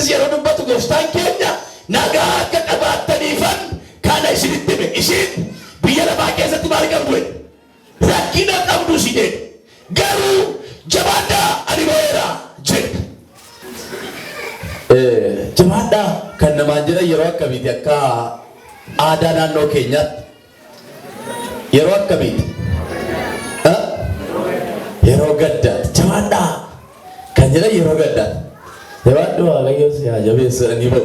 Yesuusis yeroo dubbatu gooftaan keenya nagaa akka qabaattaniifan kana isinitti hime. Isin biyya lafaa keessatti maal qabdu? Rakkina qabdu isin. Garuu jabaadhaa ani boo'eera jedhe. Jabaadhaa kan namaan jedhan yeroo akkamiiti? Akka aadaa naannoo keenyaatti yeroo akkamiiti? Yeroo gaddaati. Jabaadhaa kan jedhan yeroo gaddaati. Jabaadhaa Waaqayyoo si haa jabeessu ani ba'u.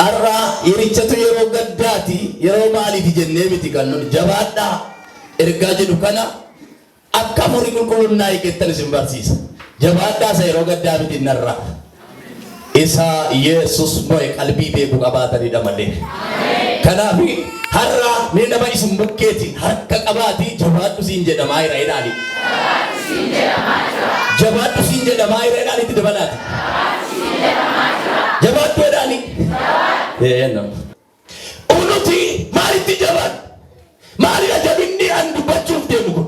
Arraa yerichatu yeroo gaddaati. Yeroo maaliiti jennee miti kan nuti jabaadhaa ergaa jedhu kana akka Hafuurri Qulqulluun naa eeggattan isin barsiisa. Jabaadhaa isa yeroo gaddaa miti narraa. Isa Yesus mo'e qalbii beekuu qabaatanidha malee. Kanaaf har'a mee nama isin bukkeetiin harka qabaatii jabaadhu siin jedhamaa jira jedhaani. Jabaadhu siin jedhamaa jira jedhaani itti dabalaati. Jabaadhu jedhaani. Unuti maalitti jabaadhu? Maalidha jabinni an dubbachuuf deemu kun?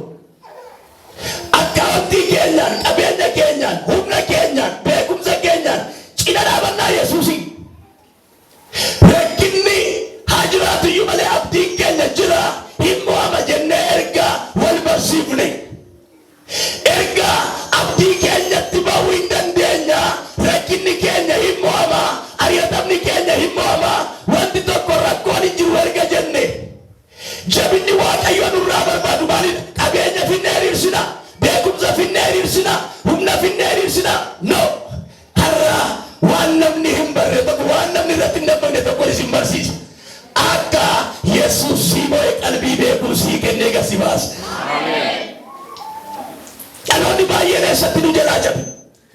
Akkaawwantii keenyaan, qabeenya keenyaan, humna keenyaan, beekumsa keenyaan cina dhaabannaa Yesuusiin. Rakkinni haa jiraatuyyuu malee abdiin keenya jira. Hin mo'ama jennee ergaa wal barsiifne. Ergaa abdii keenyatti ba'uu hin dandeenya. Rakkinni keenya hin mo'ama. Ari'atamni keenya hin mo'ama. Wanti tokko rakkoon hin jiru erga jenne. Jabinni Waaqayyoo nurraa barbaadu maalidha? Qabeenya finnee hiriirsina. Beekumsa finnee hiriirsina. Humna finnee hiriirsina. No. Har'a waan namni hin barre tokko waan namni irratti hin dammaqne tokko isin barsiisa. Akka Yesuus si mo'e qalbii beekuu sii kennee gasi baasa. Dhaloonni baay'een eessatti nu jalaa cabe.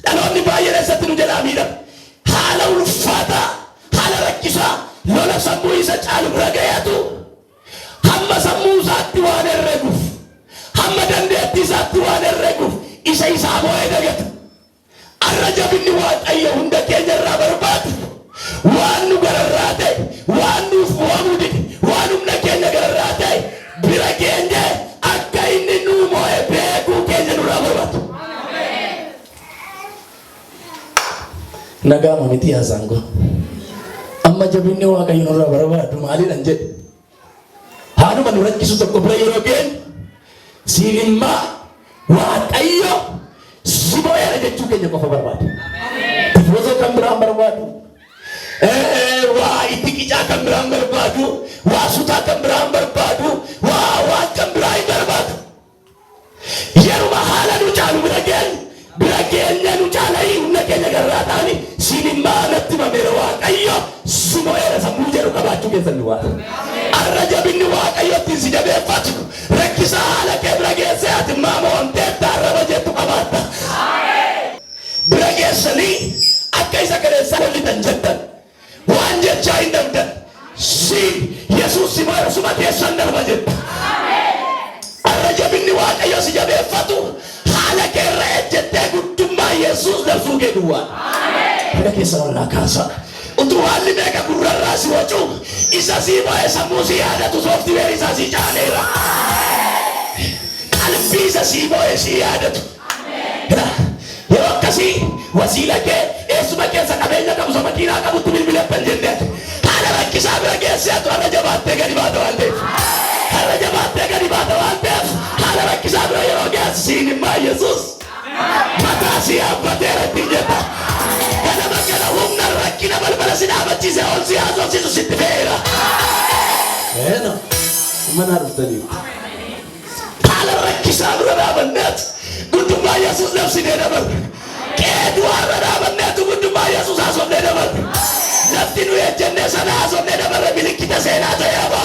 Dhaloonni baay'een eessatti nu jalaa miidhame. Haala ulfaataa, haala rakkisaa, lola sammuu isa caalu bira gaheetu hamma sammuu isaatti waan herreeguuf, hamma dandeettii isaatti waan herreeguuf isa isaa mo'ee dagata. Arra jabinni Waaqayyo hunda keenya irraa barbaadu waan nu gararraa ta'e, waan nuuf mo'amuu dide, waan humna keenya gararraa ta'e bira keenya akka inni nu mo'e beekuu keenya nurraa barbaadu. Nagaa miti haasangoo. Amma jabinni Waaqayyo nurraa barbaadu maalidhaan jedhe? Haaduma nu rakkisu tokko bira yeroo geenyu siinimmaa Waaqayyo si mo'eera jechuu keenya qofa barbaadu. Tifoozoo kan biraan barbaadu. Waa itti qicaa kan biraan barbaadu. Waa sutaa kan biraan barbaadu. Waan kan biraa hin barbaadu. Yeruma haala nu caalu bira keenya nu caalanii humna keenya garraa ta'anii siinimmaa natti mameera Waaqayyo si mo'eera sammuu jedhu qabaachuu keessan nu waata. Arra jabinni Waaqayyootiin si jabeeffatu rakkisa haala kee bira geessee ati maamoontee taarraba jettu qabaatta. Bira geessanii akka isa kaleessa wallitan jettan waan jechaa hin dabdan si Yesuus si mo'eera suma keessan darba jetta. Arra jabinni Waaqayyo si jabeeffatu haala kee irra ejjettee guddummaa Yesuus darsuu kee duwwaa. Bira keessa wallaa kaasa. Utuu haalli beeka gurrarraa si wacu isa si mo'e sammuu si yaadatu sooftiweer isaa si caaleera. Qalbii isa si mo'e si yaadatu. Yeroo akkasii wasiila kee eessuma keessa qabeenya qabu sama makiinaa qabutti bilbileeffan jennee haala rakkisaa bira geesseetu har'a jabaattee gadi baata waan ta'eef. Har'a jabaattee gadi baata waan ta'eef haala rakkisaa bira yeroo geessu siinimmaa Yesuus mataa si yaabbateera ittiin jetta. Kana kana humna rakkina balbala si dhaabachiise ol si haasofsiisu sitti fe'eera. Mana dhuftanii haala rakkisaa bira dhaabanneet guddummaa Yesuus labsinee dabarre. Qeetu har'a dhaabanneetu guddummaa Yesuus haasofnee dabarre. Lafti nu ejjennee sana haasofnee dabarre milikkita seenaa ta'e haba.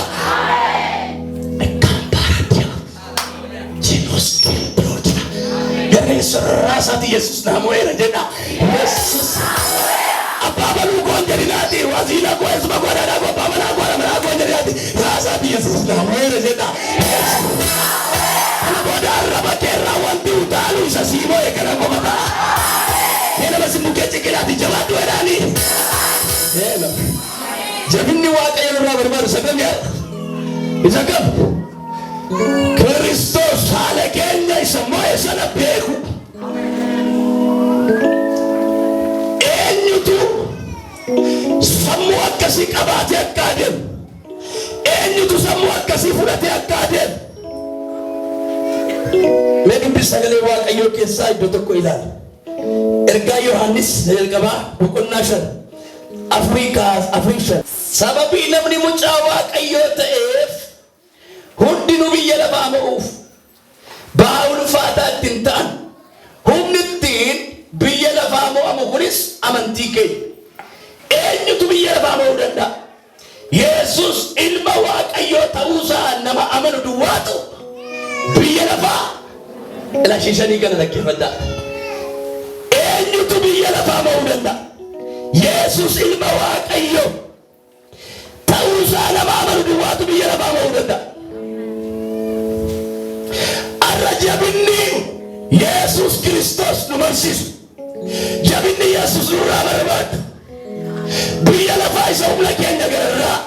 Rasati Yesus namoera jedha. Yesus ababalu gonjerinati wazila kwa Yesu bagwada na kwa baba na kwa na gonjerinati. Rasati Yesus namoera jedha. Anaboda rabakera wanti utalu isasibo ekara kwa mata. Nena basi muketi kirati jawatu erani. Nena. Jabinni Waaqayyo irraa barbaadu sagam yaa. Isagam. Kristos haala keenya isa mo'e sana beeku. akkasii qabaatee akka adeemu, eenyutu sammuu akkasii fudhatee akka adeemu. Mee dubbii sagalee Waaqayyoo keessaa iddoo tokko ilaala. Ergaa Yohaannis Ergamaa boqonnaa 5 Afrikaa sababii namni mucaa Waaqayyoo ta'eef hundinuu biyya lafaa mo'uuf ba'aa ulfaataa ittiin ta'an humni ittiin biyya lafaa mo'amu kunis amantii keenya. Eenyutu biyya lafaa mo'uu danda'a? Yesus ilma Waaqayyoo ta'uusaa nama amanu duwwaatu biyya lafaa ilaashishanii kana dhaggeeffadhaa. Eenyutu biyya lafaa mo'uu danda'a? Yesus ilma Waaqayyoo ta'uusaa nama amanu duwwaatu biyya lafaa mo'uu danda'a. Arra jabinni Yesus Kristos nu barsiisu, jabinni Yesus nurraa barbaadu, biyya lafaa isa humna keenya gararraa,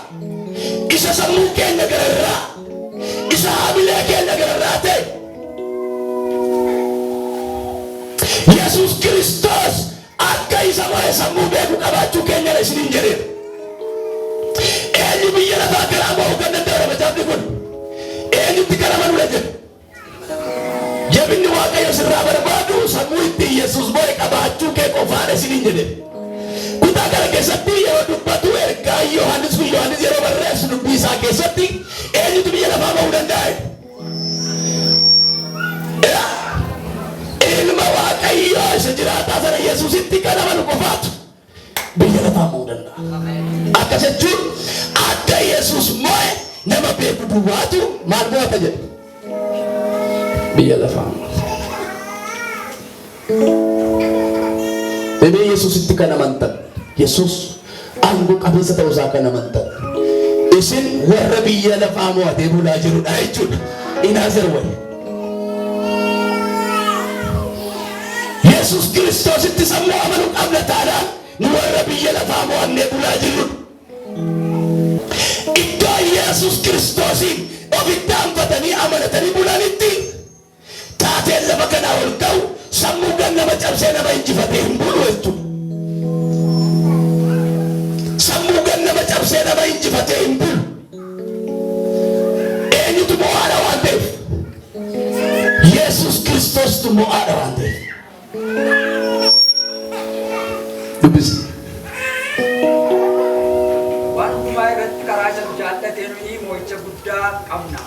isa sammuu keenya gararraa, isa hamilee keenya gararraa ta'e Yesus Kristos akka isa waa'ee sammuu beeku qabaachuu keenya isiniin jedheera. Eenyu biyya lafaa karaa mo'uu kan danda'u macaafni kun? Eenyutti karaa manuu jedhu? Jabinni Waaqayyo sirraa barbaadu sammuu ittiin Yesus mo'e qabaachuu kee qofaadha isiniin jedhe. Kutaa kana keessatti yeroo dubbatu ergaa Yohaannis yeroo barreessu dubbii isaa keessatti eenyutu biyya lafaa mo'uu danda'a? Ilma Waaqayyoo isa jiraataa sana Yesusitti kan amanu qofaatu biyya lafaa mo'uu danda'a. Akkas jechuun akka Yesus mo'e nama beeku duwwaatu maal mo'ata jedhe? Biyya lafaa. Bebee Yesusitti kan amantan, Yesus aangoo qabeessa ta'uusaa kan amantan, isin warra biyya lafaa mo'atee bulaa jirudha jechuudha. Inaazir wayi. Yesus Kiristositti sammuu amanuu qabna taanaan nu warra biyya lafaa mo'annee bulaa jirudha. Iddoo Yesus Kiristosiin ofitti hanfatanii amanatanii bulanitti taateen lafa kanaa ol ka'u sammuu kan nama cabsee nama injifatee hin bulu jechuudha. Sammuu kan nama cabsee nama injifatee hin bulu. Eenyutu mo'aadha waan ta'eef? Yesus Kiristostu mo'aadha waan ta'eef. Dubbisi. Waanuma irratti karaa isa jaallatee nuyi mo'icha guddaa qabna.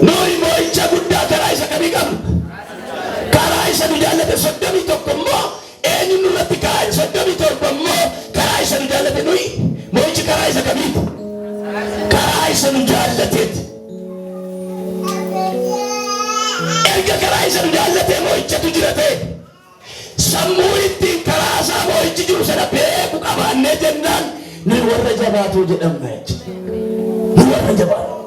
Nuyi mo'icha guddaa karaa isa kamii qabna? Karaa isa nu jaallate 31 immoo eenyu nurratti kaa'e 37 immoo karaa isa nu jaallate nuyi mo'ichi karaa isa kamiiti? Karaa isa nu jaallateeti. Erga karaa isa nu jaallate mo'ichatu jira ta'e sammuu ittiin karaa isaa mo'ichi jiru sana beeku qabaannee jennaan nuyi warra jabaatoo jedhamna jechuudha. Nuyi warra jabaatoo.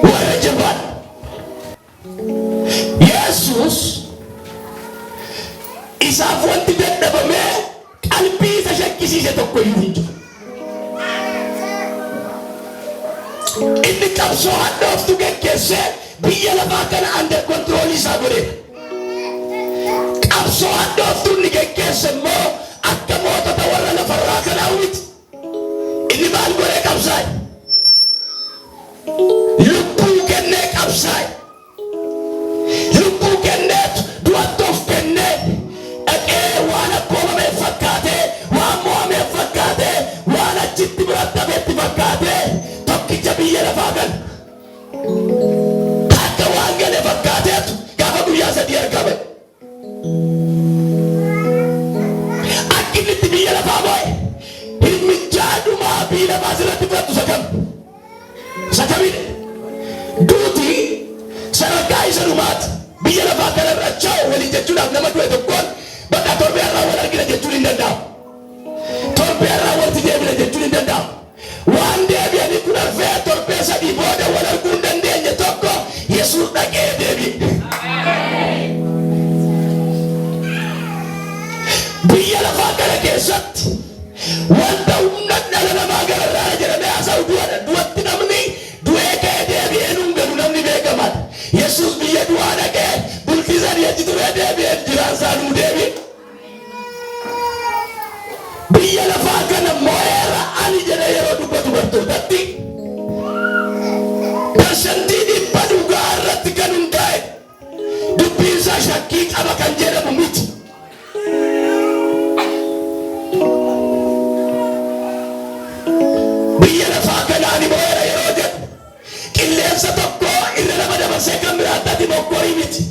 Warra jabaatoo. Yesus isaaf wanti dadhabamee qalbii isa shakkisiise tokko iyyuu hin jiru. Inni qabsoo hadhooftu geggeessee biyya lafaa kana under control isaa godhe. Qabsoo hadhooftu inni geggeesse immoo akka mootota warra lafarraa kanaa miti. Inni maal godhee qabsaa'e? Lubbuu kennee qabsaa'e. Lubbuu kenneetu du'atti of kennee dhaqee waan abboomamee fakkaatee waan mo'amee fakkaatee waan achitti biratti hafeetti fakkaatee tokkicha biyya lafaa kana akka waan galee fakkaateetu gaafa guyyaa 3 argame. Akka inni itti biyya lafaa mo'e hilmichaa dhumaa biyya lafaa sirratti fudhatu sakamidha. Duutii sadarkaa isa dhumaati. Biyya lafaa kanarra chaa'u waliin jechuudhaaf nama du'e tokkoon bakka torbeerraa wal argina jechuun hin danda'amu. Torbeerraa walitti deebina jechuun hin danda'amu. Waan deebi'anii kun arfee torbee 3 booda wal arguu hin dandeenye tokko Yesuus dhaqee deebi'e. Biyya lafaa kana keessatti wanta humna dhala namaa gararraa jedhamee haasa'u du'atti namni du'ee ka'ee deebi'ee nuun galu namni beekamaadha. Yesuus biyya du'aa dhaqee bultii 3 achi turee deebi'ee jiraan isaa nuu deebi'e. dubartootatti parsantii dhibba dhugaa irratti kan hundaa'e dubbiin isaa shakkii qaba kan jedhamu miti. Biyya lafaa kanaan moo'eera yeroo jedhu qilleensa tokko irra nama dabarsee kan biraatti mokkoorii miti.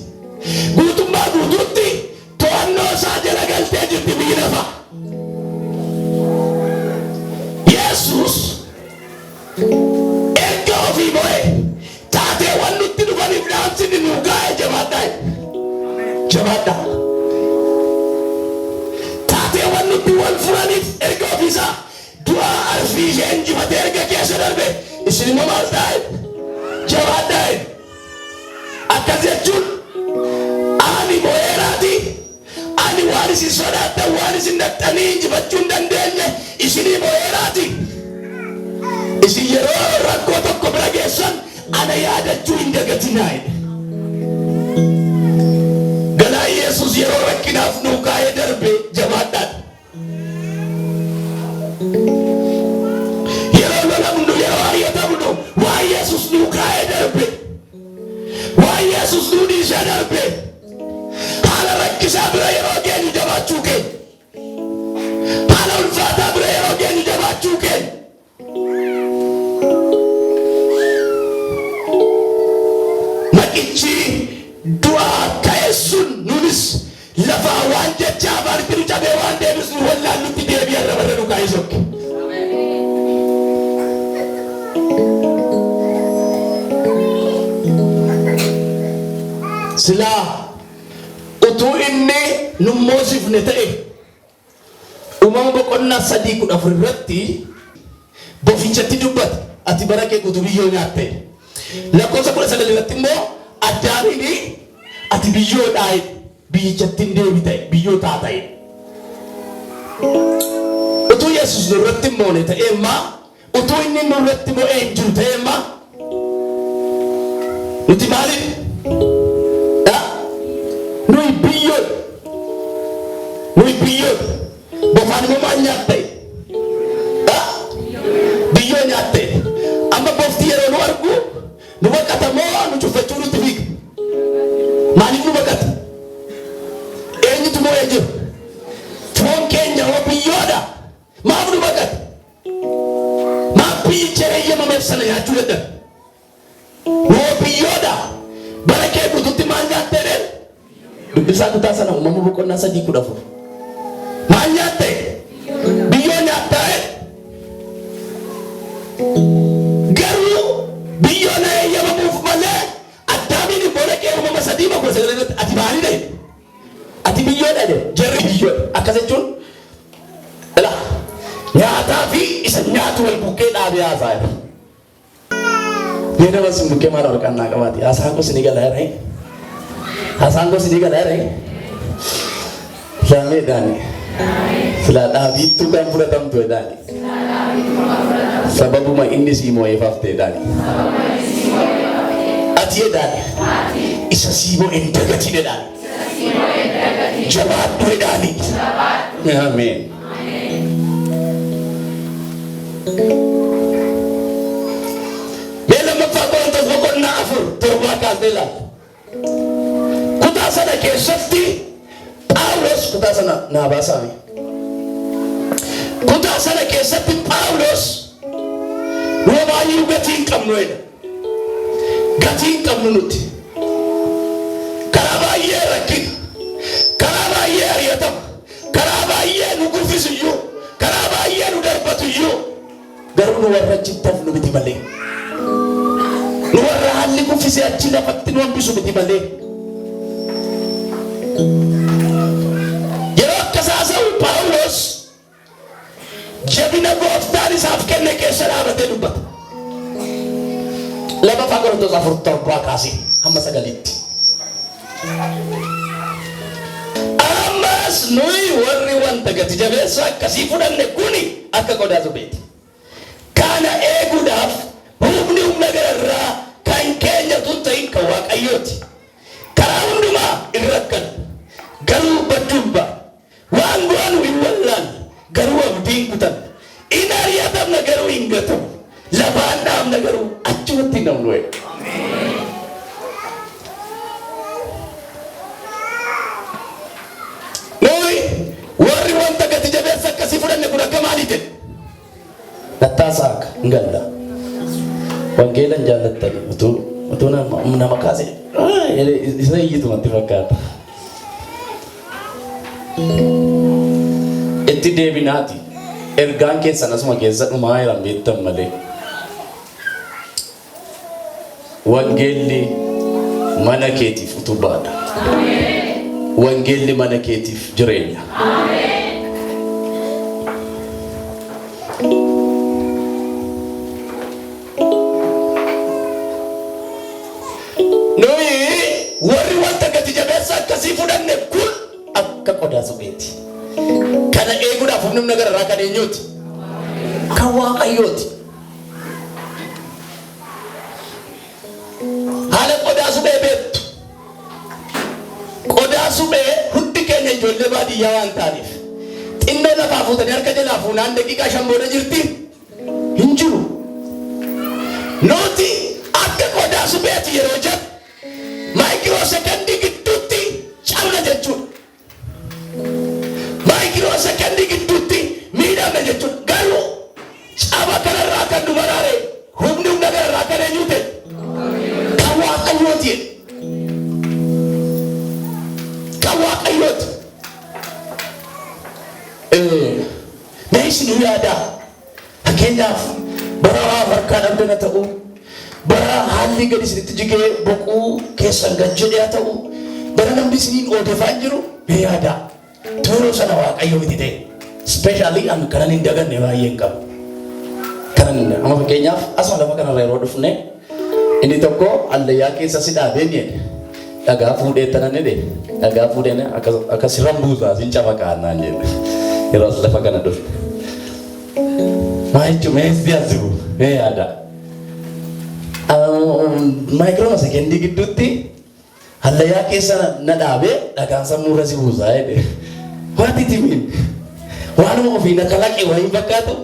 Guutummaa guutuutti to'annoo isaa jala galtee jirti biyyi lafaa. Yesuus erga ofii moo'e taateewwan nutti dhufaniif dhaamsinni nuu gaa'e jabaadhaa. Jabaadhaa. Taateewwan nutti wal furaniif erga ofiisaa du'aa arfii ishee injifatee erga keessa darbe isin immoo maal ta'e? Jabaadhaa. Akkas jechuun ani moo'eeraati. Ani waan isin sodaattan waan isin dhaqxanii injifachuu hin dandeenye isinii moo'eeraati. Isin yeroo rakkoo tokko bira geessan ana yaadachuu hin dagatinaa. Galaa Yesuus yeroo rakkinaaf nuu kaa'ee darbe jabaadhaan. Yeroo lolamnu yeroo ari'atamnu waa Yesuus nuu kaa'ee darbe. Waa Yesuus nuu dhiisee darbe. Haala rakkisaa bira yeroo geenyu jabaachuu keenya. Haala ulfaataa bira yeroo geenyu jabaachuu keenya. Maqichi du'aa ka'e sun nunis lafaa waan jechaa baaritti nu cabee waan deebisnu wallaan nutti deebi'ee irra barra nu kaa'ee sokke. Silaa utuu inni nu moosifne ta'e uumama boqonnaa 3:14 irratti bofichatti dubbata ati bara kee guutuu biyyoo nyaatte. Lakkoofsa 19 irratti immoo Addaamiin ati biyyoodhaa biyyichatti hin deebite biyyoo taata'e. Utuu Yesuus nurratti moone ta'eemma utuu inni nurratti mo'ee hin jiru ta'eemma nuti maaliif? Nuyi biyyoon bofaan immoo maal nyaatte? Biyyoo nyaatte. Amma bofti yeroo nu argu nu baqata moo nu cuffachuu nutti fiiga? Maaliif nu baqata? Eenyutu moo'ee jiru? Foon keenya hoo biyyoodha? Maaf nu baqata? Maaf biyyicha eeyyamameef sana nyaachuu dadhabe? Hoo biyyoodha? Bara kee guutuutti maal nyaatte? Dubbisaa kutaa sana uumama boqonnaa 3:14. Maal nyaatte? Biyyoo nyaatte. Garuu biyyoo na eeyyamamuuf malee Addaamiin immoo dhaqee uumama 3:9 ati maalidha? Ati biyyoodha de jarri biyyoodha. Akkas jechuun nyaataa fi isa nyaatu wal bukkee dhaabee haasa'e. Mee nama sin bukkee maal harkannaa qabaati? Haasaan gosi ni galaa jiree? Haasaan gosi ni galaa jiree? Laamee daani. Silaa dhaabiittuu kan fudhatamtu daani. Sababuma inni sii moo'ee faftee daani. Ati daani. Isa sii moo'ee hin dagatine daani. Jabaadhu daani. Ameen. Mee lammaffaa Qorontos boqonnaa 4:7 kaasnee ilaalla. Kutaa sana keessatti Phaawulos kutaa sana naa baasaami. Kutaa sana keessatti Phaawulos Roomaayyuu gatii hin qabnu jedha. Gatii hin qabnu nuti. Karaa baay'ee rakkina. Karaa baay'ee ari'atama. Karaa baay'ee nu guffisu iyyuu. Karaa baay'ee nu darbatu iyyuu. Garuu nu warra achitti hafnu miti malee. Nu warra haalli guffisee achi lafatti nu hambisu miti malee. Yeroo akkasaasa'u Phaawulos jabina gooftaan isaaf kenne keessa dhaabatee dubbata. Lammaffaa Qorontos 4:7 kaasee hamma 9tti. Ammas nuyi warri wanta gati jabeessa akkasii fudhanne kuni akka qodaa supheeti. Kana eeguudhaaf humni humna gararraa kan keenya tun ta'in kan Waaqayyooti. Karaa hundumaa hin rakkanu. Garuu badduubba waan goonu hin wallaan garuu abdiin kutan. In ari'atamna garuu hin gatamu. Lafaadhaaf nagaru achumatti namnu wayi. Noi warri wanta gati jabeessa akkasii fudhanne kun akka maalii jedhe? Nattaasaa akka hin galla. Wangeelan jaallattani utuu nama kaase isa iyyitumatti fakkaata. Itti deebinaati ergaan keessan asuma keessa dhumaa jiran beektan malee. Wangeelli mana keetiif utubaadha. Wangeelli mana keetiif jireenya. Noi warri wanta gati jabeessa akkasii fudhanne kun akka qodaa supheeti. Kana eeguudhaaf humna gararraa kan eenyuuti? Kan Waaqayyooti. Haala qodaa suphee beektu. Qodaa suphee hundi keenya ijoollee baadiyyaa waan ta'aniif xinnoo lafaa fuutanii harka jalaa fuunaan daqiiqaa 5 booda jirti hin jiru. Nooti akka qodaa supheeti yeroo jedhu maayikiroo sekondii gidduutti cabna jechuudha. Maayikiroo sekondii gidduutti miidhamna jechuudha. Garuu caba kanarraa kan nu baraare humni humna kanarraa kan eenyu ta'e? Kan Waaqayyooti. Kan Waaqayyooti. Mee isin yaadaa fakkeenyaaf bara harkaa dhabdana ta'u bara haalli gadi isinitti jigee boquu keessan gajjedhe haa ta'u bara namni isiniin oodefaan jiru mee yaadaa tooroo sana Waaqayyo miti ta'e ispeeshaalii an kanan hin daganne baay'een qabu. Kanan amma fakkeenyaaf asuma lafa kanarra yeroo dhufne inni tokko allayyaa keessa si dhaabeen jedhe dhagaa fuudhee tanan jedhe dhagaa fuudheen akka sirran buusaa sin cafa kaannaan jedhe yeroo lafa kana dhufne. Maa jechuun mee si asibu mee yaadaa. Maayikiroo sekondii gidduutti allayyaa keessa na dhaabee dhagaan sammuu irra si buusaa jedhe. What it mean? Waanuma ofii na kalaqe waa hin fakkaatu?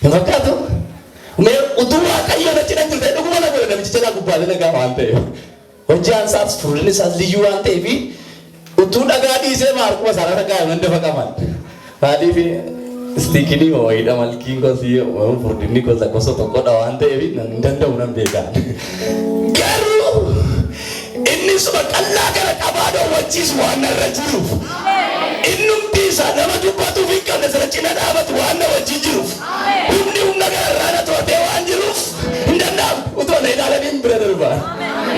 Hin fakkaatu? Mee utuu Waaqayyo na cinaa jirte dhuguma na godhe namichi jalaa gubbaalee nagaa waan ta'eef. Hojjaan isaas furdinni isaas liyyuu waan ta'eef utuu dhagaa dhiisee maarkuma sana dhagaa nan dafa qaban. Maaliif istiikinii wayiidha malkiin kosii furdinni gosa tokkodha waan ta'eef hin danda'u nan beekan. Garuu inni suma qallaa kana qabaadoo wajjis waan narra jiruuf innumti isaa nama dubbatuuf hin qabne sana cina dhaabatu waan na wajjin jiruuf humni humna gararraa na tootee waan jiruuf hin danda'amu. Utuma na ilaalaniin bira darbaa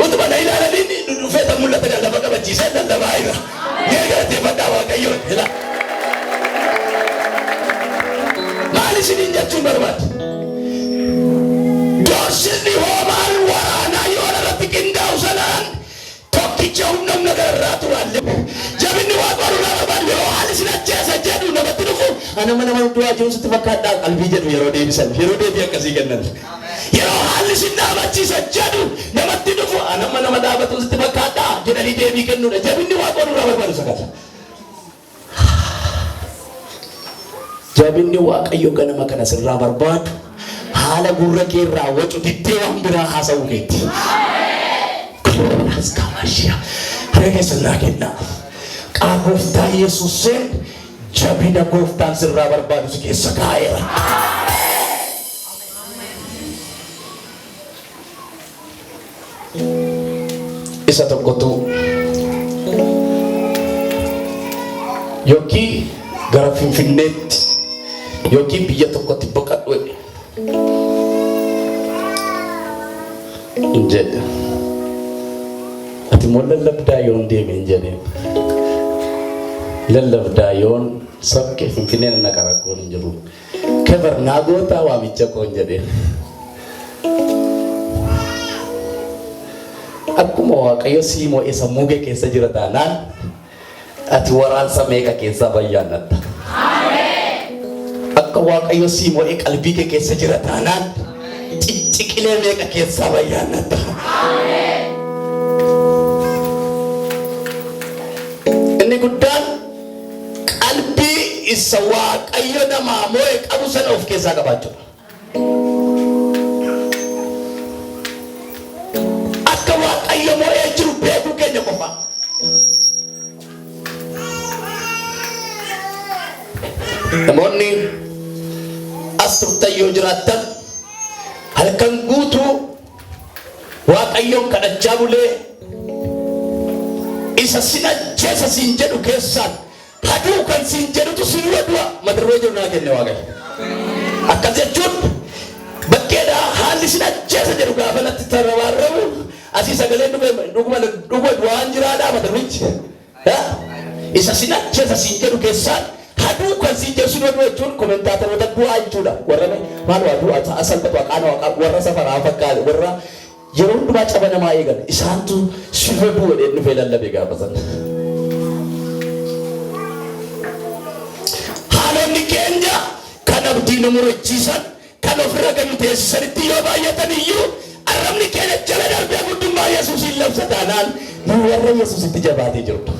utuma na ilaalaniin dhufee tan mul'ata kan lafa qabachiisee lallabaa jira. Mee galateeffadhaa Waaqayyoon ila maal isiniin jechuun barbaade? Doorsisni hoomaan waraanaa yoo irratti qindaa'u sanaan tokkicha humna humna gararraa turaalle jabinni Waaqayyoo lafa baay'ee yoo haali sin ajjeesa jedhu namatti dhufu anama nama du'aa jiru sitti fakkaadhaa qalbii jedhu yeroo deebisan yeroo deebii akkasii kennan yeroo haalli sin dhaabachiisa jedhu namatti dhufu anama nama dhaabatu sitti fakkaadhaa jedhanii deebii kennuudha. Jabinni Waaqayyoo irraa barbaadu sakata. Jabinni Waaqayyo ganama kana sirraa barbaadu haala gurra kee irraa wacu diddee waan biraa haasa'uu keetti. Askamashiya harka sirraa kennaa qaafoftaa Yesuuseen jabina gooftaan sirraa barbaadu si keessa kaa'eera. Isa tokkotu yookiin gara Finfinneetti yookiin biyya tokkotti boqadhu jedhe. Ati moo lallabdaa yoon deemeen jedheen lallabdaa yoon sabke Finfinneen na qarakkoon hin jiru kebar naa gootaa waamicha koon jedheen. Akkuma Waaqayyo siimoo isa muge keessa jira taanaan ati waraansa meeqa keessaa bayyaannatta. Akka Waaqayyo siimoo qalbii kee keessa jira taanaan cicciqilee meeqa keessaa bayyaannatta. Inni guddaan qalbii isa Waaqayyo namaa moo'e qabu sana of keessaa qabaachuudha. namoonni as turtan yoo jiraattan halkan guutuu Waaqayyoon kadhachaa bulee isa sin ajjeesa siin jedhu keessaan haduu kan siin jedhutu siin wadua Mataduree jiru naa kenne Waaqayyo. Akkas jechuun bakkeedha haalli sin ajjeesa jedhu gaafa natti tarrabaarrabu asii sagaleen dhuguma du'aan jiraadhaa Matadurichi. Isa sin ajjeesa siin jedhu keessaan haduu kan siin jedhu sin wadua jechuun kommentaataroota du'aa jechuudha. Warra maal waa du'aa asalphatu haqaan warra safaraa fakkaate warra yeroo hundumaa caba namaa eegan isaantu sifa bu'ee dhufee lallabee gaafatan. Haalonni keenya kan abdii nu murachiisan kan ofirra ganu teessisanitti yoo baay'atan iyyuu arrabni keenya jala darbee guddummaa Yesuusiin labsa taanaan nu warra Yesuusitti jabaatee jirudha.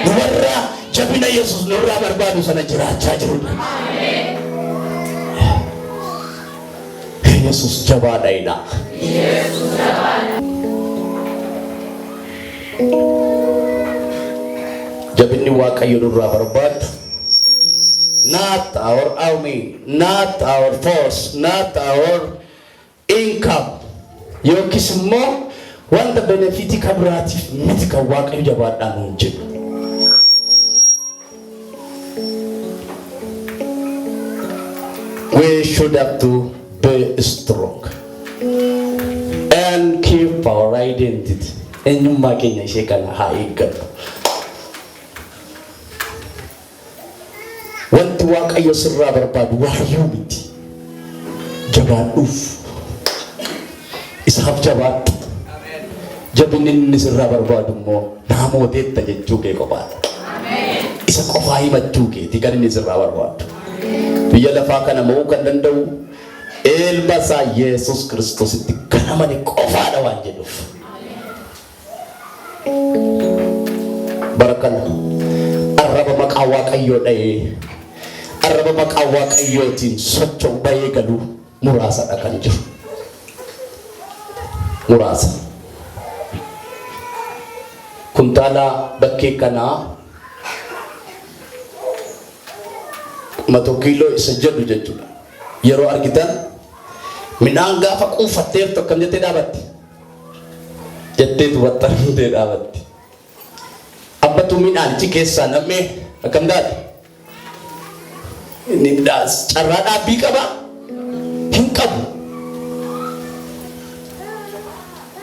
Nu warra jabina Yesuus nurraa barbaadu sana jiraachaa jirudha. Yesuus jabaadhaidha. Jabinni Waaqayyo nurraa barbaadu not our army, not our force, not our income. Yookiis immoo wanta benefitii kabiraatiif miti kan Waaqayyo jabaadhaan nuun jedhu. We should have to be strong and keep our identity. Eenyummaa keenya ishee kana haa eeggannu. Wanti Waaqayyo sirraa barbaadu waayyuu miti. Jabaadhuuf isaaf jabaadhu. Jabinni inni sirraa barbaadu immoo naamoteetta jechuu kee qofaadha. Isa qofaa himachuu keeti kan inni sirraa barbaadu. Biyya lafaa kana mo'uu kan danda'u ilma isaa Yesuus Kiristoositti kan amane qofaadha waan jedhuuf. Barakana arraba maqaa Waaqayyoo dha'ee arraba maqaa Waaqayyootiin socho'u bahee galuu muraasadha kan jiru. Muraasa. Kuntaala bakkee kanaa 100 kiiloo isa jedhu jechuudha. Yeroo argitan midhaan gaafa quufatteef tokkam jettee dhaabatti. Jetteetu waxxanutee dhaabatti. Abbatu midhaanichi keessaa nam'ee akkam taate? Inni carraa dhaabbii qaba? Hin qabu.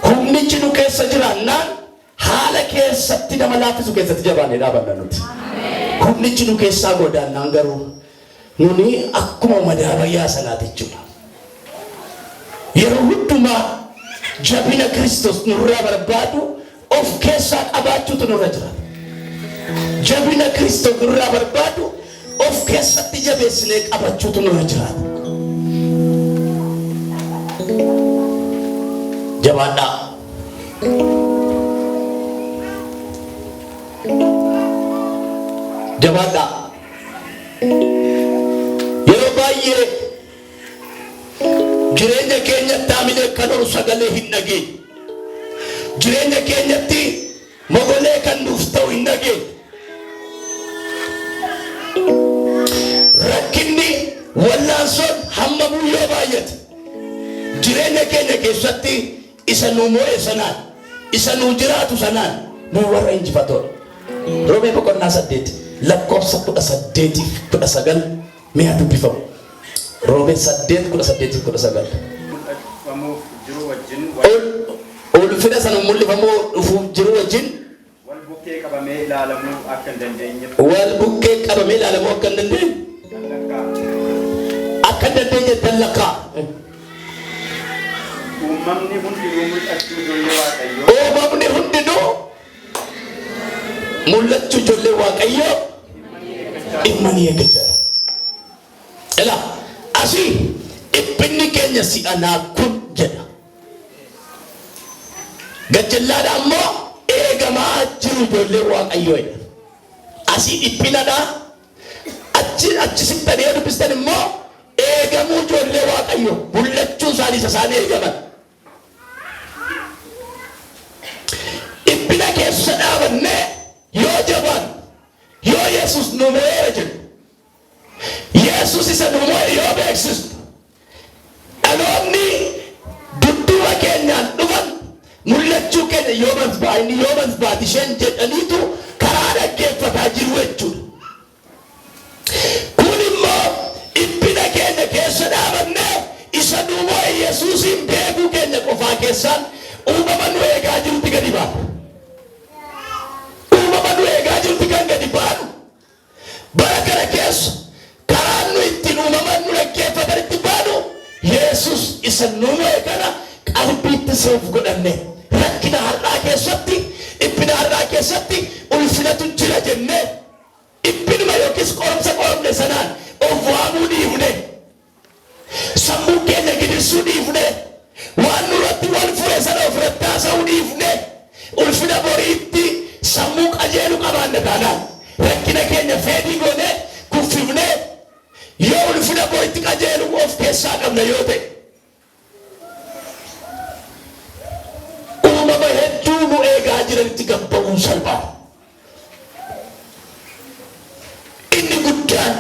Humnichi nu keessa jiraannaan haala keessatti nama laaffisu keessatti jabaannee dhaabanna nuti. Humnichi nu keessaa godaannaan garuu nuni akkuma madaabayyaa sanaati jechuudha. Yeroo hundumaa jabina Kiristoos nurraa barbaadu of keessaa qabaachuutu nurra jira. Jabina Kiristoos nurraa barbaadu of keessatti jabeessinee qabachuutu nurra jira. Jabaadhaa. Jabaadhaa. Yeroo baay'ee jireenya keenyatti haamilee kan horu sagalee hin dhageenye. Jireenya keenyatti mogolee kan nuuf ta'u hin dhageenye. Rakkinni wallaansoon hammamuu yoo baay'ate jireenya keenya keessatti isa nu mo'e sanaan isa nu jiraatu sanaan nu warra injifatoodha. Roomee boqonnaa 8 lakkoofsa 18-19 mi'a dubbifamu. Roomee 8-18-19. Ulfina sana mul'ifamuu dhufuuf jiru wajjin wal bukkee qabamee ilaalamuu akka hin dandeenye. Wal bukkee qabamee ilaalamuu akka hin dandeenye. Akka hin dandeenye dallaqaa. Uumamni hundinuu mul'achuu ijoollee Waaqayyoo. Uumamni hundinuu mul'achuu ijoollee Waaqayyoo dhimma ni eeggata. Ela asii dhiphinni keenya si'anaa kun jedha. Gajallaadha ammoo eegamaa jiru ijoollee Waaqayyoo. Asii dhiphinadha. Achi sittanii dubbistan immoo eegamuu ijoollee Waaqayyoo mul'achuu isaanii isa isaanii eegaman. Dhiphina keessa dhaabannee yoo jabaan yoo Yesuus nu mo'eera jedhu Yesus isa nuumame yoo beeksistu dhaloonni dudduuba keenyaan dhufan mul'achuu keenya yoo masbaati isheen jedhaniitu karaa dhaggeeffataa jiru jechuudha. Kun immoo dhiphina keenya keessa dhaabannee isa nuumame Yesuusin beekuu keenya qofaa keessaan uumama nu eegaa jirutti gadi baanu. Uumama nu eegaa jirutti kan gadi baanu. Bara kana keessa karaan nu ittiin uumaman nu dhaggeeffatanitti baanu Yesus isa nuumame kana qalbiitti seef godhanne rakkina har'aa keessatti dhiphina har'aa keessatti ulfinatu jira jennee dhiphinuma yookiis qorumsa qorumne sanaan of waamuu dhiifne sammuu keenya gidirsuu dhiifne waan nurratti wal fure sana ofirratti haasa'uu dhiifne ulfina boriitti sammuu qajeelu qabaanne taanaan rakkina keenya fedhii goone kuffifne yoo ulfina boriitti qajeelu of keessaa qabna yoo ta'e uumama hedduu nu eegaa jiranitti gabba'uun salphaa. Inni guddaan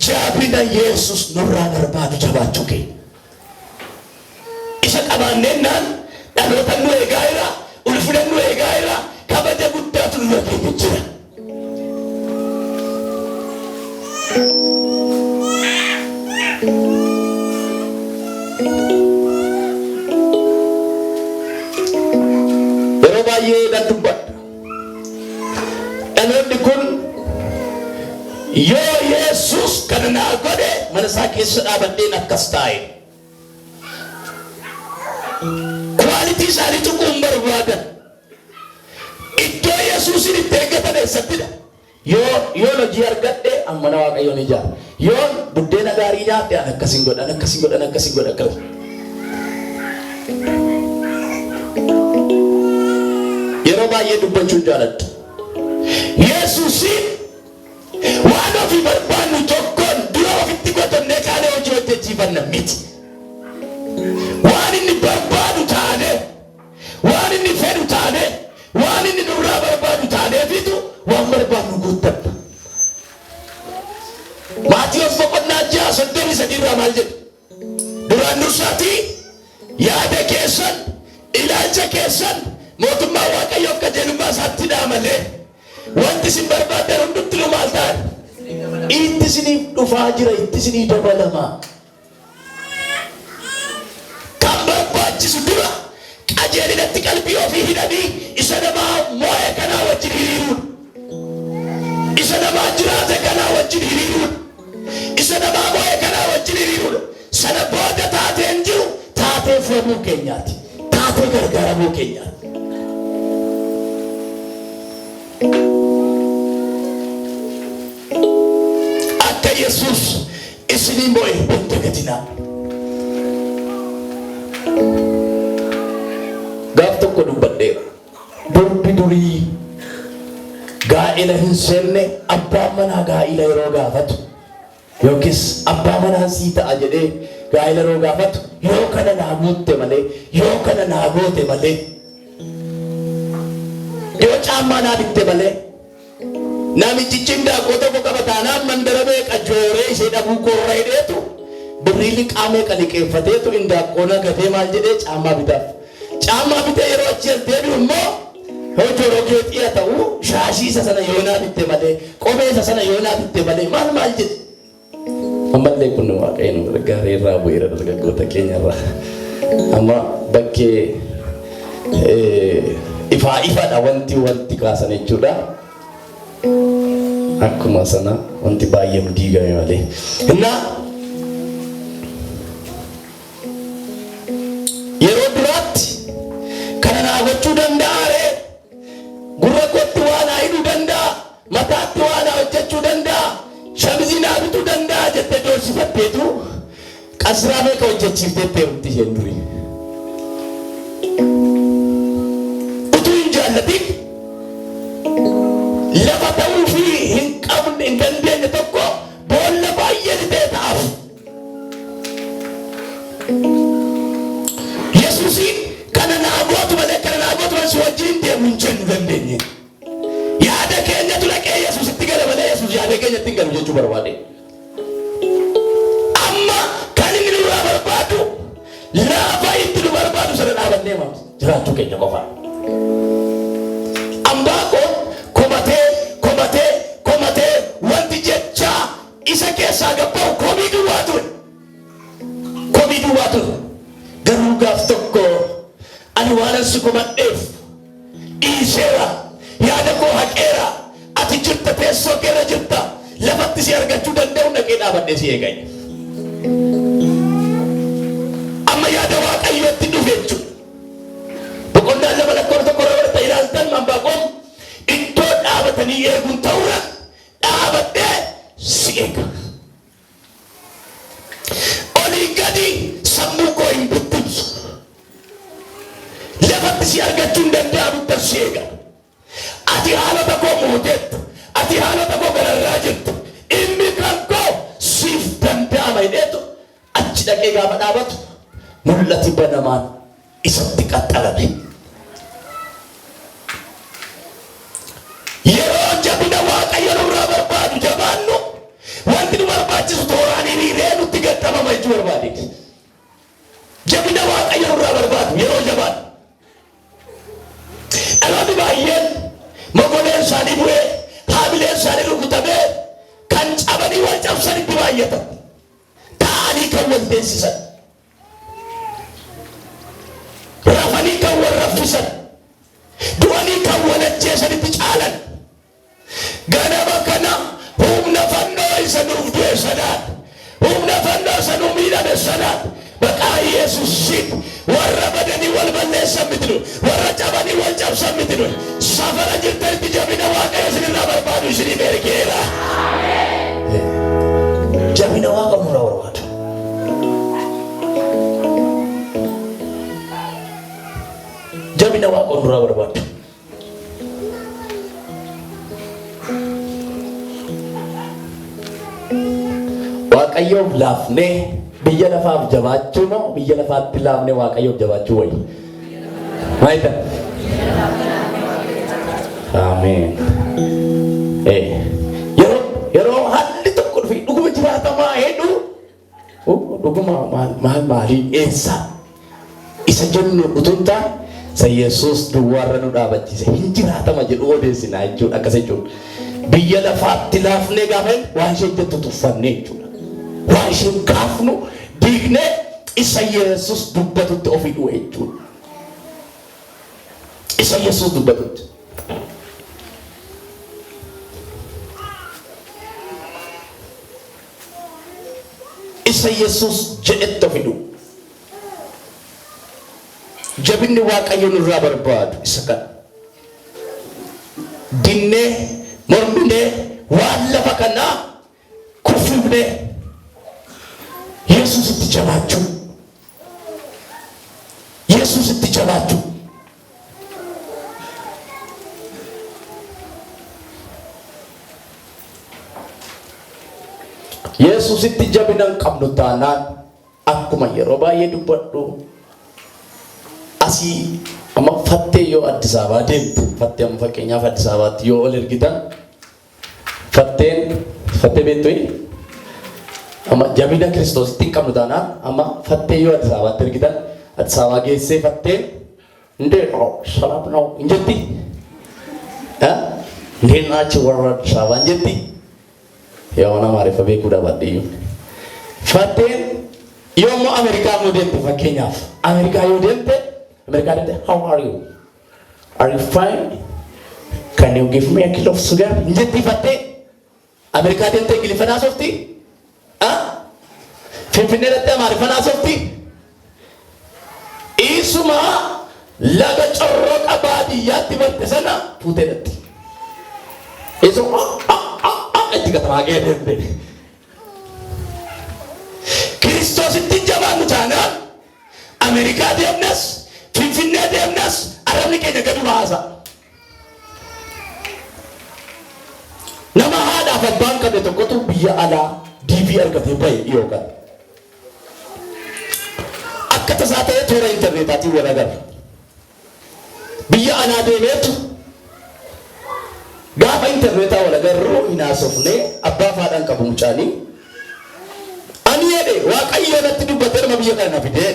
jaabina Yesus nurraa barbaadu jabaachuu keenya. Isa qabaanneennaan dhaloota nu eegaa jira, ulfina nu eegaa jira, kabaja guddaatu nurra keenya jira. Yeroo baay'ee nan dubbadha. Dhaloonni kun yoo Yesus kana naa godhe mana isaa keessa dhaabadheen akkas taa'e. Kwaalitii isaanii tuquun barbaadan. Iddoo Yesuusin itti eeggatan eessattidha. Yoo hojii argadhe ammana Waaqayyoon ijaara. Yoo buddeena gaarii nyaadhe akkasiin godhan akkasiin godhan akkasiin godhan akkasiin. Yeroo baay'ee dubbachuun jaaladha. Yesuusin waan ofii barbaannu tokkoon dura ofitti qotannee kaanee hojii hojjechiifanna miti. Waan inni barbaadu taane, waan inni fedhu taane, waan inni nurraa barbaadu taaneefitu waan barbaannu guuttanna. Maatiyoos boqonnaa 6:33 maal jedhu? Duraan dursaatii yaada keessan, ilaalcha keessan mootummaa Waaqayyoof qajeelummaa isaatti hidhaa malee wanti isin barbaadan hundutti nu maal ta'an? Itti isiniif dhufaa jira, itti isinii dabalama. Kan barbaachisu dura qajeelinatti qalbii ofii hidhanii isa namaa moo'ee kanaa wajjin hiriiruun, isa namaa jiraate kanaa wajjin hiriiruun, isa namaa moo'ee kanaa wajjin hiriiruun. Sana booda taateen jiru taatee furamuu keenyaati, taatee gargaaramuu keenyaati. Akka Yesus isinii moo'e hin dagatinaa. Gaaf tokko dubbadheera. Durbi durii gaa'ela hin seenne abbaan manaa gaa'ela yeroo gaafatu yookiis abbaa manaa sii ta'a jedhee gaa'ela yeroo gaafatu yoo kana naa guutte malee, yoo kana naa goote malee, yoo caammaa naa bitte malee namichichi daakoo tokko qaba taanaan mandara meeqa jooree ishee dhabuu korra hidheetu birrii liqaa meeqa liqeeffateetu indaaqqoo nagatee maal jedhee caammaa bitaaf. Caammaa bitee yeroo achi as deebi'u immoo hojjoroo geexii haa ta'u shaashii isa sana yoo naa bitte malee, kophee isa sana yoo naa bitte malee maal jedhe. Ammallee kun Waaqayyo nu gargaaree irraa bu'eera dargaggoota keenyarraa. Amma bakkee ifaadha wanti kaasan jechuudha. Akkuma sana wanti baay'ee diigame malee. Innaa yeroo duraatti kana naa gochuu danda'a ree? Gurra kootti waa naa hidhuu danda'a? Mataatti waa naa hojjechuu danda'a? Shamizii naa bituu danda'a jettee doorsifatteetu qasiraa meeqa hojjechiifteettee rumti isheen durii. Utuu hin jaallatin lafa ta'uu fi hin qabne hin dandeenye tokko boolla baay'ee litee ta'aaf. Yesuusiin kana naa gootu malee si wajjin deemu hin jennu dandeenye. Yaada keenyatu dhaqee Yesuusitti gala malee Yesuus yaada keenyatti hin galu jechuu barbaade. lafa itti nu barbaadu sana dhaabannee jiraachuu keenya qofa. Ambaaqoon komatee wanti jecha isa keessaa gabbaa'u komii duwwaa ture. Garuu gaaf tokko ani waanan si komadheef dhiiseera, yaada koo haqeera, ati jirta teessoo keerra jirta, lafatti si argachuu danda'u dhaqee dhaabannee si eeganya. Amma yaada Waaqayyootti dhufe jechuudha. Boqonnaan lama lakkoofsa tokko irratti ilaaltan Ambaaqoon iddoo dhaabatanii eeguun ta'uura dhaabadhee si eega. Olii gadi sammuu koo hin bittimsu. Lafatti si argachuu hin danda'amu si eega. Ati haalota koo mooteetta. Ati haalota koo gararraa jirtu. Inni kan koo siif danda'ama jedheetu achi dhaqee gaafa dhaabatu mul'ati banamaan isatti qaxxalame. Yeroo jabina Waaqayyo nurraa barbaadu jabaannu wanti nu barbaachisu tooraan hiriiree nutti gaddamama jechuu barbaade. Jabina Waaqayyo nurraa barbaadu yeroo jabaannu. Dhaloonni baay'een mogoleen isaanii bu'ee haamileen isaanii rukutamee kan cabanii wal cabsanitti baay'atan. Ta'anii kan wal deessisan. Rafanii kan wal raffisan. Du'anii kan wal ajjeesanitti caalan. Ganama kana humna fannoo isa nuuf du'e sanaan, humna fannoo isa nuuf miidhame sanaan maqaa Yesuusiin warra badanii wal balleessan miti nu, warra cabanii wal cabsan miti nu. Safara jirtanitti jabina Waaqayyo isinirraa barbaadu isiniif ergeera. Jabina Waaqayyo nurraa barbaadu. Jabina Waaqayyo nurraa barbaadu. Waaqayyoof laafnee biyya lafaaf jabaachuu moo biyya lafaatti laafnee Waaqayyoof jabaachuu wayya? Maayita? Ameen. Yeroo haalli tokko dhufe dhuguma jiraatamaa heddu dhuguma maalii eessa isa jennu utuun taane isa Yesuus duwwaarra nu dhaabachiise hin jiraatama jedhu odeessinaa jechuudha. Akkas jechuudha. Biyya lafaatti laafnee gaafa waan isheen jettu tuffannee jechuudha. Waan isheen gaafnu diignee isa Yesuus dubbatutti ofii dhuwe jechuudha. Isa Yesuus dubbatutti. Isa Yesuus jedhetti ofii dhuwe. Jabinni Waaqayyo nurraa barbaadu isa kana. Dinnee morminee waan lafa kanaa kuffifnee Yesuusitti jabaachuu. Yesuusitti jabaachuu. Yesuusitti jabina hin qabnu taanaan akkuma yeroo baay'ee dubbadhu asii amma fattee yoo Addis Ababaa deemte fattee amma fakkeenyaaf Addis Ababaatti yoo ol ergitan fattee beektu amma jabina Kiristoositti hin qabnu taanaan amma fattee yoo Addis Ababaatti ergitan Addis Ababaa geessee fattee ndee salaam noo hin jetti ndee naachi warra Addis Ababaa hin jetti yoo nama ariifa beekuudha baadhiyyuu fatteen yoommoo Ameerikaa yoo deemte fakkeenyaaf Ameerikaa yoo deemte how are you? Are you fine? Can you give me a kilo of sugar? Njeti fatte America dente gilifana softi? Finfinnee dente marifana softi? Isuma laga corroqa baadiyyaatti batte sana fuutee datti. Isuma itti gatamaa deemte. Kiristoositti jabaannu taanaan Ameerikaa deemnas Finfinnee deemnas arabni keenya gadu baasa. Nama haadhaaf abbaan qabe tokkotu biyya alaa DV argatee bahe yookaan akka tasaa ta'ee toora intarneetaatiin wal agarra. Biyya alaa deemeetu gaafa intarneetaa wal agarru hin haasofnee abbaa faadhaan qabu mucaanii ani jedhe Waaqayyo natti dubbatee nama biyya kana fidee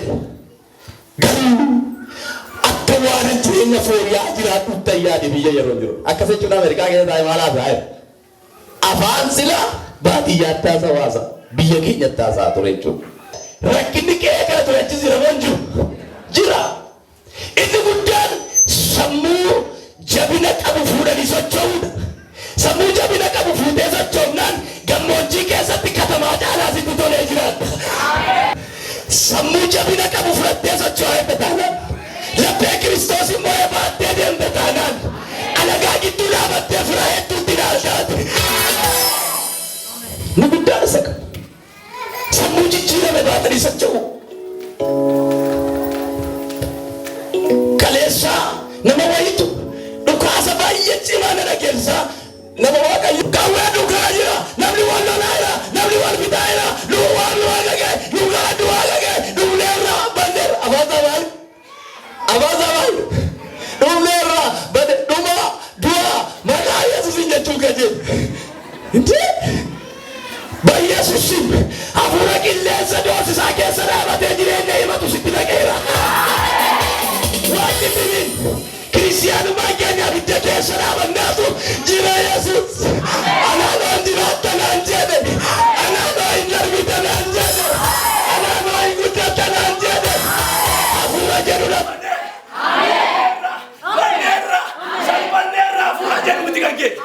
akka waan jireenya fooyya'aa jiraatu tayyaadhi biyya yeroo jiru. Akkas jechuun Ameerikaa keessaa maal haasa'e? Afaan sila baadiyyaatti haasa'aasa biyya keenyatti haasa'aa ture jechuudha. Rakkinni qe'ee kana ture achi jira moo jiru? Jira. Inni guddaan sammuu jabina qabu fuudhanii socho'uudha. Sammuu jabina qabu fuudhee socho'uudhaan gammoojjii keessatti katamaa caalaa sitti tolee jiraata. Sammuu jabina qabu fudhattee socho'aa eebba taanaan laphee Kiristoos immoo eebaattee deemte taanaan alagaa gidduu dhaabattee fira hedduutti ilaaltaati. Ni guddaan isa qabu. Sammuu jijjiirame baatanii socho'u. Kaleessaa nama wayitu dhukaasa baay'ee cimaa na dhageessaa nama Waaqayyo qawwee dhugaa jira, namni wal lolaa jira, namni wal bitaa jira, nuu waan nu agage, nuu gara du'aa agage, dhumneerra banneerra afaasaa baay'ee dhumneerra banne dhuma du'aa maqaa Yesuusin jechuu qajeelu. Yesuusin hafuura qilleensa doorsisaa keessa dhaabatee jireenya himatu sitti naqeera. Wanti bimin kiristiyaanummaa keenya abidda keessa dhaabannaatu jira Yesuus. Anaanoo jiraatta naan jedhe, anaanoo hin darbita naan jedhe, anaanoo hin guddata naan jedhe. Hafuura jedhu dhabane. Banneerra, salphanneerra hafuura jedhu miti gaggeessu.